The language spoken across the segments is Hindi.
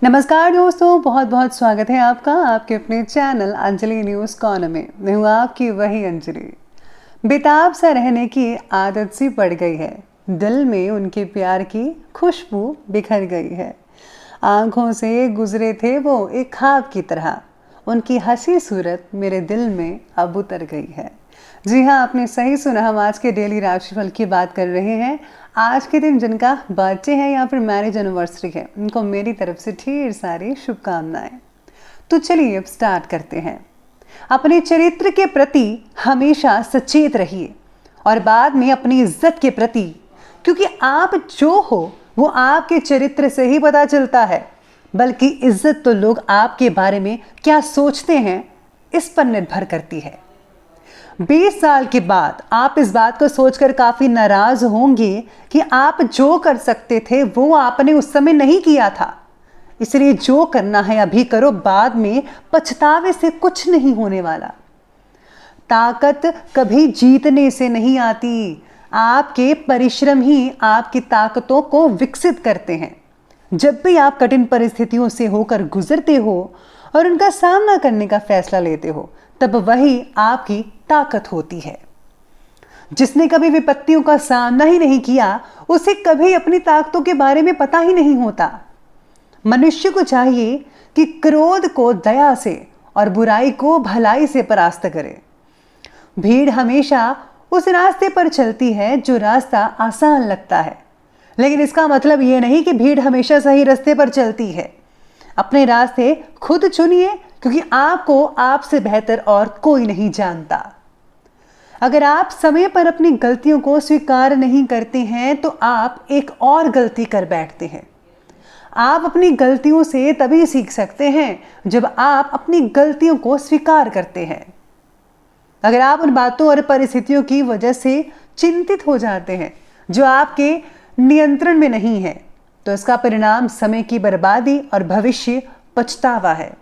नमस्कार दोस्तों, बहुत बहुत स्वागत है आपका आपके अपने चैनल अंजलि न्यूज़ कॉर्नर में। मैं हूँ आपकी वही अंजलि। बेताब सा रहने की आदत सी पड़ गई है, दिल में उनके प्यार की खुशबू बिखर गई है। आंखों से गुजरे थे वो एक ख्वाब की तरह, उनकी हंसी सूरत मेरे दिल में अब उतर गई है। जी हाँ, आपने सही सुना, हम आज के डेली राशिफल की बात कर रहे हैं। आज के दिन जिनका बर्थडे है या फिर मैरिज एनिवर्सरी है, उनको मेरी तरफ से ढेर सारी शुभकामनाएं। तो चलिए अब स्टार्ट करते हैं। अपने चरित्र के प्रति हमेशा सचेत रहिए और बाद में अपनी इज्जत के प्रति, क्योंकि आप जो हो वो आपके चरित्र से ही पता चलता है, बल्कि इज्जत तो लोग आपके बारे में क्या सोचते हैं इस पर निर्भर करती है। 20 साल के बाद आप इस बात को सोचकर काफी नाराज होंगे कि आप जो कर सकते थे वो आपने उस समय नहीं किया था। इसलिए जो करना है अभी करो, बाद में पछतावे से कुछ नहीं होने वाला। ताकत कभी जीतने से नहीं आती, आपके परिश्रम ही आपकी ताकतों को विकसित करते हैं। जब भी आप कठिन परिस्थितियों से होकर गुजरते हो और उनका सामना करने का फैसला लेते हो, तब वही आपकी ताकत होती है। जिसने कभी विपत्तियों का सामना ही नहीं किया, उसे कभी अपनी ताकतों के बारे में पता ही नहीं होता। मनुष्य को चाहिए कि क्रोध को दया से और बुराई को भलाई से परास्त करे। भीड़ हमेशा उस रास्ते पर चलती है जो रास्ता आसान लगता है, लेकिन इसका मतलब यह नहीं कि भीड़ हमेशा सही रास्ते पर चलती है। अपने रास्ते खुद चुनिए, क्योंकि आपको आपसे बेहतर और कोई नहीं जानता। अगर आप समय पर अपनी गलतियों को स्वीकार नहीं करते हैं तो आप एक और गलती कर बैठते हैं। आप अपनी गलतियों से तभी सीख सकते हैं जब आप अपनी गलतियों को स्वीकार करते हैं। अगर आप उन बातों और परिस्थितियों की वजह से चिंतित हो जाते हैं जो आपके नियंत्रण में नहीं है, तो इसका परिणाम समय की बर्बादी और भविष्य पछतावा है।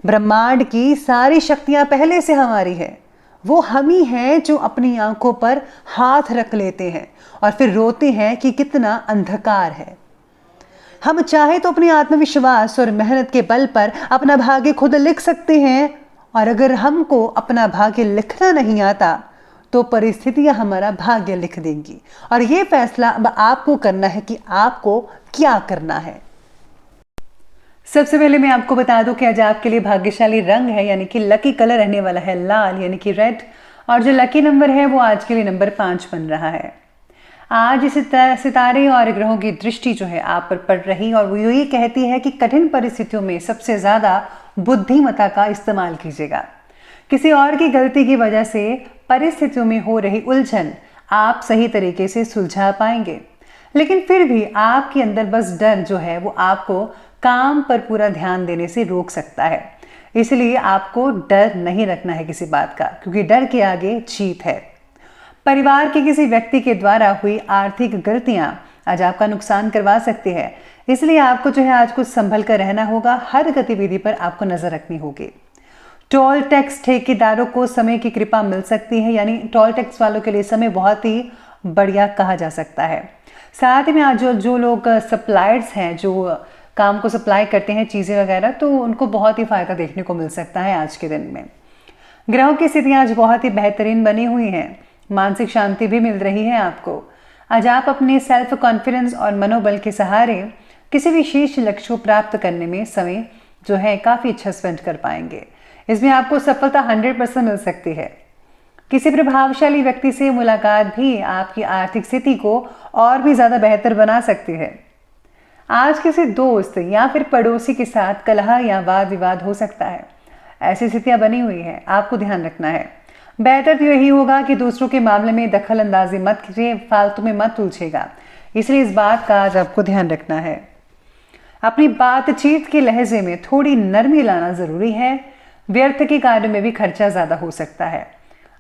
ब्रह्मांड की सारी शक्तियां पहले से हमारी है। वो हम ही हैं जो अपनी आंखों पर हाथ रख लेते हैं और फिर रोते हैं कि कितना अंधकार है। हम चाहे तो अपनी आत्मविश्वास और मेहनत के बल पर अपना भाग्य खुद लिख सकते हैं, और अगर हमको अपना भाग्य लिखना नहीं आता तो परिस्थितियां हमारा भाग्य लिख देंगी। और ये फैसला अब आपको करना है कि आपको क्या करना है। सबसे पहले मैं आपको बता दूं कि आज आपके लिए भाग्यशाली रंग है, यानी कि लकी कलर रहने वाला है लाल, यानी कि रेड। और जो लकी नंबर है वो आज के लिए नंबर 5 बन रहा है। आज सितारे और ग्रहों की दृष्टि जो है आप पर पड़ रही, और वो यही कहती है कि कठिन परिस्थितियों में सबसे ज्यादा बुद्धिमत्ता का इस्तेमाल कीजिएगा। किसी और की गलती की वजह से परिस्थितियों में हो रही उलझन आप सही तरीके से सुलझा पाएंगे, लेकिन फिर भी आपके अंदर बस डर जो है वो आपको काम पर पूरा ध्यान देने से रोक सकता है। इसलिए आपको डर नहीं रखना है किसी बात का, क्योंकि डर के आगे जीत है। परिवार के किसी व्यक्ति के द्वारा हुई आर्थिक गलतियां आज आपका नुकसान करवा सकती है, इसलिए आपको जो है आज कुछ संभल कर रहना होगा। हर गतिविधि पर आपको नजर रखनी होगी। टोल टैक्स ठेकेदारों को समय की कृपा मिल सकती है, यानी टोल टैक्स वालों के लिए समय बहुत ही बढ़िया कहा जा सकता है। साथ में आज जो लोग सप्लायर्स हैं, जो काम को सप्लाई करते हैं चीज़ें वगैरह, तो उनको बहुत ही फायदा देखने को मिल सकता है आज के दिन में। ग्रहों की स्थितियां आज बहुत ही बेहतरीन बनी हुई हैं। मानसिक शांति भी मिल रही है आपको। आज आप अपने सेल्फ कॉन्फिडेंस और मनोबल के सहारे किसी विशेष लक्ष्य को प्राप्त करने में समय जो है काफ़ी अच्छा स्पेंड कर पाएंगे। इसमें आपको सफलता 100% मिल सकती है। किसी प्रभावशाली व्यक्ति से मुलाकात भी आपकी आर्थिक स्थिति को और भी ज़्यादा बेहतर बना सकती है। आज किसी दोस्त या फिर पड़ोसी के साथ कलह या वाद विवाद हो सकता है। ऐसी स्थितियां बनी हुई हैं, आपको ध्यान रखना है। बेहतर तो यही होगा कि दूसरों के मामले में दखल अंदाजी मत कीजिए, फालतू में मत उलझेगा। इसलिए इस बात का आज आपको ध्यान रखना है। अपनी बातचीत के लहजे में थोड़ी नरमी लाना जरूरी है। व्यर्थ के कार्य में भी खर्चा ज्यादा हो सकता है।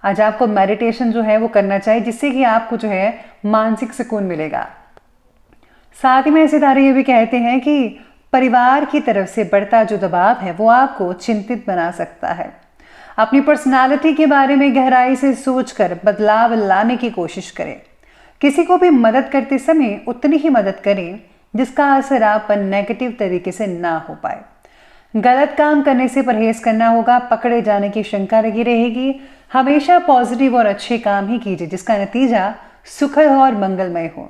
आज आपको मेडिटेशन जो है वो करना चाहिए, जिससे कि आपको जो है मानसिक सुकून मिलेगा। साथ ही में सितारे ये भी कहते हैं कि परिवार की तरफ से बढ़ता जो दबाव है वो आपको चिंतित बना सकता है। अपनी पर्सनालिटी के बारे में गहराई से सोचकर बदलाव लाने की कोशिश करें। किसी को भी मदद करते समय उतनी ही मदद करें जिसका असर आप पर नेगेटिव तरीके से ना हो पाए। गलत काम करने से परहेज करना होगा, पकड़े जाने की शंका लगी रहेगी। हमेशा पॉजिटिव और अच्छे काम ही कीजिए जिसका नतीजा सुखद और मंगलमय हो।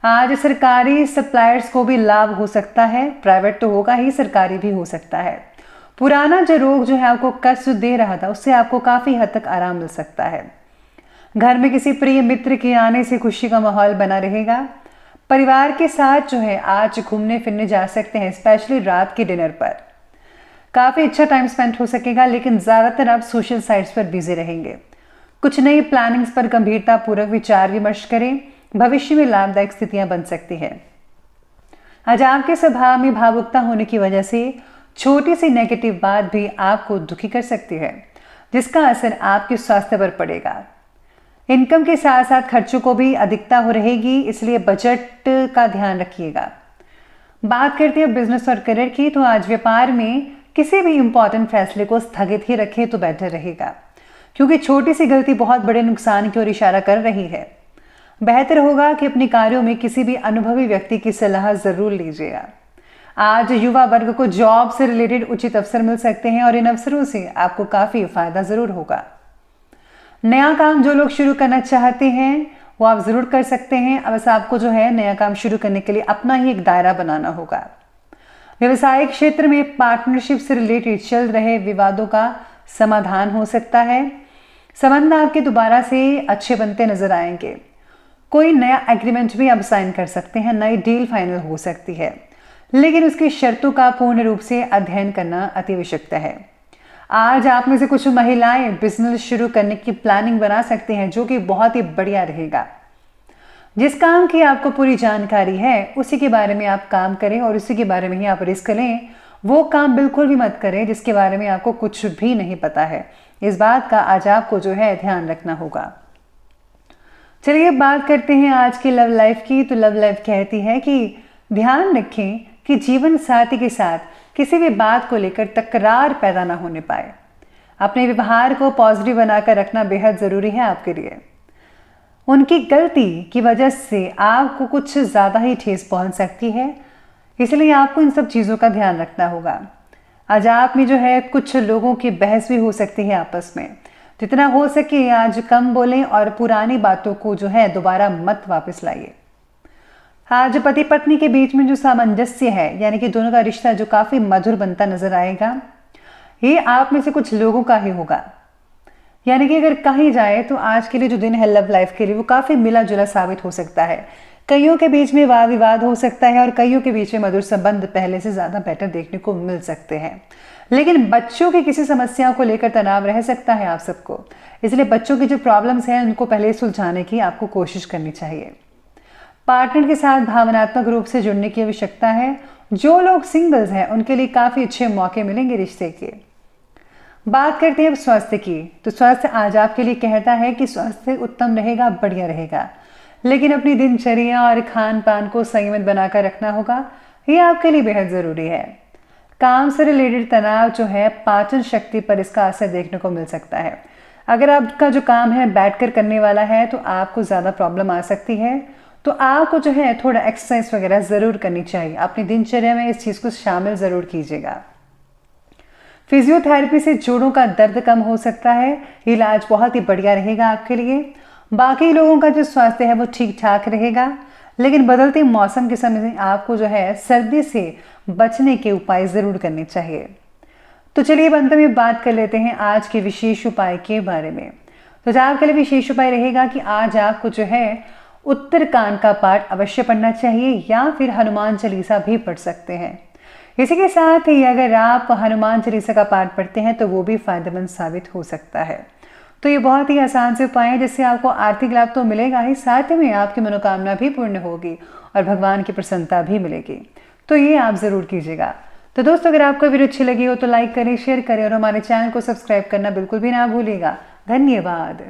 आज सरकारी सप्लायर्स को भी लाभ हो सकता है, प्राइवेट तो होगा ही, सरकारी भी हो सकता है। पुराना जो रोग जो है आपको कष्ट दे रहा था उससे आपको काफी हद तक आराम मिल सकता है। घर में किसी प्रिय मित्र के आने से खुशी का माहौल बना रहेगा। परिवार के साथ जो है आज घूमने फिरने जा सकते हैं, स्पेशली रात के डिनर पर। काफी अच्छा टाइम स्पेंड हो सकेगा, लेकिन ज्यादातर आप सोशल साइट्स पर बिजी रहेंगे। कुछ नई प्लानिंग्स पर गंभीरता पूर्वक विचार विमर्श करें, भविष्य में लाभदायक स्थितियां बन सकती है। आज आपके स्वभाव में भावुकता होने की वजह से छोटी सी नेगेटिव बात भी आपको दुखी कर सकती है, जिसका असर आपके स्वास्थ्य पर पड़ेगा। इनकम के साथ साथ खर्चों को भी अधिकता हो रहेगी, इसलिए बजट का ध्यान रखिएगा। बात करते हैं बिजनेस और करियर की, तो आज व्यापार में किसी भी इंपॉर्टेंट फैसले को स्थगित ही रखें तो बेहतर रहेगा, क्योंकि छोटी सी गलती बहुत बड़े नुकसान की ओर इशारा कर रही है। बेहतर होगा कि अपने कार्यों में किसी भी अनुभवी व्यक्ति की सलाह जरूर लीजिएगा। आज युवा वर्ग को जॉब से रिलेटेड उचित अवसर मिल सकते हैं और इन अवसरों से आपको काफी फायदा जरूर होगा। नया काम जो लोग शुरू करना चाहते हैं वो आप जरूर कर सकते हैं। अब बस आपको जो है नया काम शुरू करने के लिए अपना ही एक दायरा बनाना होगा। व्यवसायिक क्षेत्र में पार्टनरशिप से रिलेटेड चल रहे विवादों का समाधान हो सकता है। संबंध आपके दोबारा से अच्छे बनते नजर आएंगे। कोई नया एग्रीमेंट भी आप साइन कर सकते हैं, नई डील फाइनल हो सकती है, लेकिन उसकी शर्तों का पूर्ण रूप से अध्ययन करना अति आवश्यक है। आज आप में से कुछ महिलाएं बिजनेस शुरू करने की प्लानिंग बना सकती हैं, जो कि बहुत ही बढ़िया रहेगा। जिस काम की आपको पूरी जानकारी है उसी के बारे में आप काम करें और उसी के बारे में ही आप रिस्क लें। वो काम बिल्कुल भी मत करें जिसके बारे में आपको कुछ भी नहीं पता है। इस बात का आज आपको जो है ध्यान रखना होगा। चलिए बात करते हैं आज की लव लाइफ की। तो लव लाइफ कहती है कि ध्यान रखें कि जीवन साथी के साथ किसी भी बात को लेकर तकरार पैदा ना होने पाए। अपने व्यवहार को पॉजिटिव बनाकर रखना बेहद जरूरी है आपके लिए। उनकी गलती की वजह से आपको कुछ ज़्यादा ही ठेस पहुंच सकती है, इसलिए आपको इन सब चीज़ों का ध्यान रखना होगा। आज आप में जो है कुछ लोगों की बहस भी हो सकती है आपस में। जितना हो सके आज कम बोलें और पुरानी बातों को जो है दोबारा मत वापस लाइए। आज पति पत्नी के बीच में जो सामंजस्य है, यानी कि दोनों का रिश्ता जो काफ़ी मधुर बनता नजर आएगा, ये आप में से कुछ लोगों का ही होगा। यानी कि अगर कहीं जाए तो आज के लिए जो दिन है लव लाइफ के लिए वो काफ़ी मिला जुला साबित हो सकता है। कईयों के बीच में वाद विवाद हो सकता है और कईयों के बीच में मधुर संबंध पहले से ज़्यादा बेटर देखने को मिल सकते हैं। लेकिन बच्चों की किसी समस्या को लेकर तनाव रह सकता है आप सबको, इसलिए बच्चों की जो प्रॉब्लम्स हैं उनको पहले सुलझाने की आपको कोशिश करनी चाहिए। पार्टनर के साथ भावनात्मक रूप से जुड़ने की आवश्यकता है। जो लोग सिंगल्स हैं उनके लिए काफ़ी अच्छे मौके मिलेंगे रिश्ते के। बात करते हैं अब स्वास्थ्य की। तो स्वास्थ्य आज आपके लिए कहता है कि स्वास्थ्य उत्तम रहेगा, बढ़िया रहेगा, लेकिन अपनी दिनचर्या और खान पान को संयमित बनाकर रखना होगा। ये आपके लिए बेहद ज़रूरी है। काम से रिलेटेड तनाव जो है पाचन शक्ति पर इसका असर देखने को मिल सकता है। अगर आपका जो काम है बैठकर करने वाला है तो आपको ज़्यादा प्रॉब्लम आ सकती है, तो आपको जो है थोड़ा एक्सरसाइज वगैरह ज़रूर करनी चाहिए। अपनी दिनचर्या में इस चीज़ को शामिल ज़रूर कीजिएगा। फिजियोथेरेपी से जोड़ों का दर्द कम हो सकता है। इलाज बहुत ही बढ़िया रहेगा आपके लिए। बाकी लोगों का जो स्वास्थ्य है वो ठीक ठाक रहेगा, लेकिन बदलते मौसम के समय में आपको जो है सर्दी से बचने के उपाय ज़रूर करने चाहिए। तो चलिए अब अंत में बात कर लेते हैं आज के विशेष उपाय के बारे में। तो आपके लिए विशेष उपाय रहेगा कि आज आपको जो है उत्तरकांड का पाठ अवश्य पढ़ना चाहिए या फिर हनुमान चालीसा भी पढ़ सकते हैं। इसी के साथ ही अगर आप हनुमान चालीसा का पाठ पढ़ते हैं तो वो भी फायदेमंद साबित हो सकता है। तो ये बहुत ही आसान से उपाय है जिससे आपको आर्थिक लाभ तो मिलेगा ही, साथ में आपकी मनोकामना भी पूर्ण होगी और भगवान की प्रसन्नता भी मिलेगी। तो ये आप ज़रूर कीजिएगा। तो दोस्तों अगर आपको वीडियो अच्छी लगी हो तो लाइक करें, शेयर करें और हमारे चैनल को सब्सक्राइब करना बिल्कुल भी ना भूलिएगा। धन्यवाद।